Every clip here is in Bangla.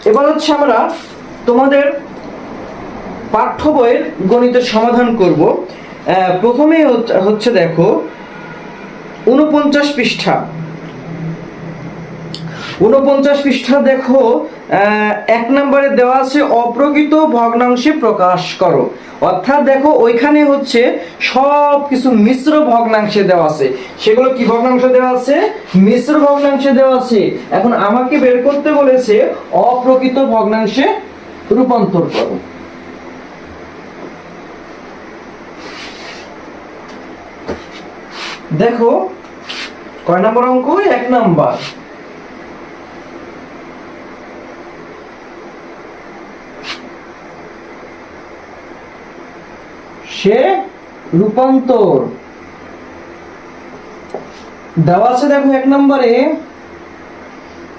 এবার হচ্ছে আমরা তোমাদের পাঠ্য বইয়ের গণিতের সমাধান করব। প্রথমেই হচ্ছে দেখো 49 পৃষ্ঠা। 49 পৃষ্ঠা দেখো, 1 নম্বরে দেওয়া আছে অপ্রকৃত ভগ্নাংশে প্রকাশ করো। অর্থাৎ দেখো ওইখানে হচ্ছে সব কিছু মিশ্র ভগ্নাংশে দেওয়া আছে। সেগুলো কি ভগ্নাংশ দেওয়া আছে? মিশ্র ভগ্নাংশে দেওয়া আছে। এখন আমাকে বের করতে বলেছে অপ্রকৃত ভগ্নাংশে রূপান্তর করো। দেখো কয় নম্বর অঙ্ক? 1 নম্বর। সে রূপান্তর দেওয়া আছে। দেখো 1 নম্বরে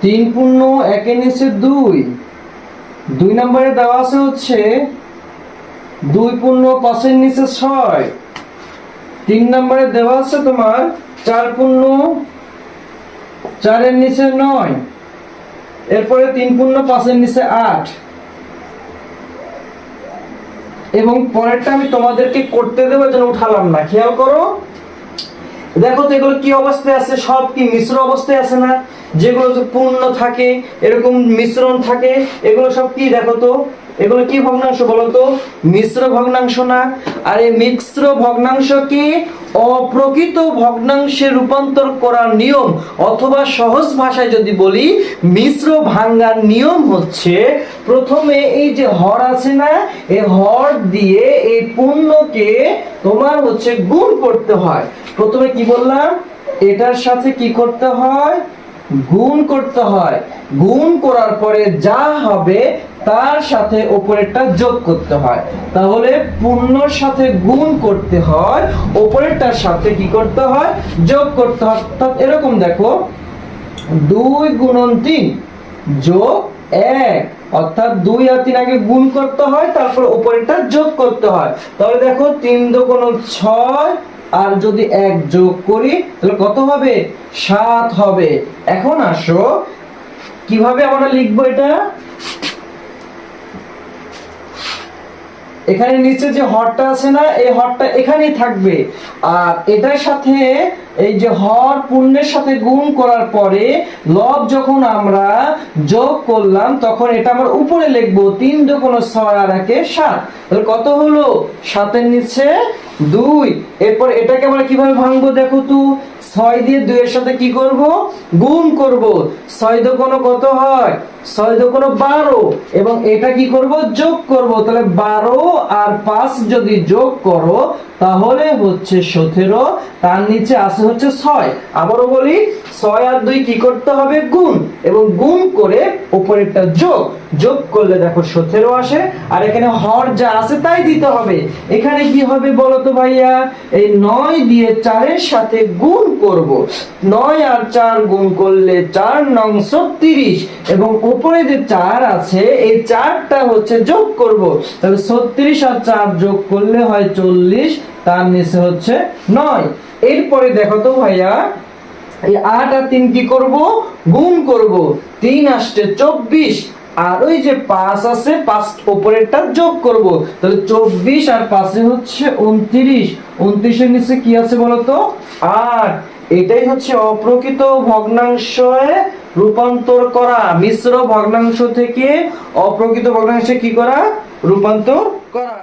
3 পূর্ণ 1 এর নিচে 2। 2 নম্বরে দেওয়া আছে হচ্ছে 2 পূর্ণ 5 এর নিচে 6। 3 নম্বরে দেওয়া আছে তোমার 4 পূর্ণ 4 এর নিচে 9। এরপরে 3 পূর্ণ 5 এর নিচে 8। এবং পরেরটা আমি তোমাদেরকে করতে দেবো, যেন উঠালাম না, খেয়াল করো। দেখো তো এগুলো কি অবস্থায় আছে? সব কি মিশ্র অবস্থায় আছে না? যেগুলো পূর্ণ থাকে, এরকম মিশ্রণ থাকে, এগুলো সব কি? দেখো তো এগুলো কি ভগ্নাংশ বলো তো? মিশ্র ভগ্নাংশ না? আর এই মিশ্র ভগ্নাংশকে অপ্রকৃত ভগ্নাংশে রূপান্তর করার নিয়ম, অথবা সহজ ভাষায় যদি বলি মিশ্র ভাঙার নিয়ম হচ্ছে, প্রথমে এই যে হর আছে না, এই হর দিয়ে এই পূর্ণকে তোমার হচ্ছে গুণ করতে হয়। প্রথমে কি বললাম? এটার সাথে কি করতে হয়? গুণ করতে হয়। গুণ করার পরে যা হবে তার সাথে উপরেরটা যোগ করতে হয়। তাহলে পূর্ণর সাথে গুণ করতে হয়, উপরেরটার সাথে কি করতে হয়? যোগ করতে হয়। অর্থাৎ এরকম দেখো 2 গুণন 3 যোগ 1, অর্থাৎ 2 আর 3 আগে গুণ করতে হয়, তারপর উপরেরটা যোগ করতে হয়। তাহলে দেখো 3 দুগুণ 6, আর যদি 1 যোগ করি তাহলে কত হবে? 7 হবে। এখন আসো কিভাবে আমরা লিখবো এটা। এখানে নিচে যে হরটা আছে না, এই হরটা এখানেই থাকবে। আর এটার সাথে এই যে হর পূর্ণের সাথে গুণ করার পরে লব যখন আমরা যোগ করলাম, তখন এটা আমরা উপরে লিখবো 3 দুগুণ 6 আর 1 7। তাহলে কত হলো? 7 এর নিচে 2। এরপর এটাকে আমরা কিভাবে ভাঙবো? দেখো তো 6 দিয়ে 2 এর সাথে কি করব? গুণ করব। 6 দুগুণ কত হয়? 6 দুগুণ 12। এবং এটা কি করব? যোগ করব। তাহলে 12 আর 5 যদি যোগ করো তাহলে হচ্ছে 17। তার নিচে আছে হচ্ছে 6। আবারও বলি, 6 আর 2 কি করতে হবে? গুণ। এবং গুণ করে উপরেরটা যোগ। যোগ করলে দেখো 17 আসে। আর এখানে হর যা আছে তাই দিতে হবে। এখানে কি হবে বলো তো ভাইয়া? এই 9 দিয়ে 4 এর সাথে গুণ করব। 9 আর 4 গুণ করলে 4 নং 36। এবং উপরে যে 4 আছে এই 4টা হচ্ছে যোগ করব। তাহলে 36 আর 4 যোগ করলে হয় 40। তার নিচে হচ্ছে 9। এরপরে দেখো তো ভাইয়া, এই 8 আর 3 কি করব? গুণ করব। 3 আসছে 24। আর ওই যে 5 আছে, 5 উপরেরটা যোগ করব। তাহলে 24 আর 5 হচ্ছে 29। 29 এর নিচে কি আছে বলো তো? 8। এটাই হচ্ছে অপ্রকৃত ভগ্নাংশে রূপান্তর করা। মিশ্র ভগ্নাংশ থেকে অপ্রকৃত ভগ্নাংশে কি করা? রূপান্তর করা।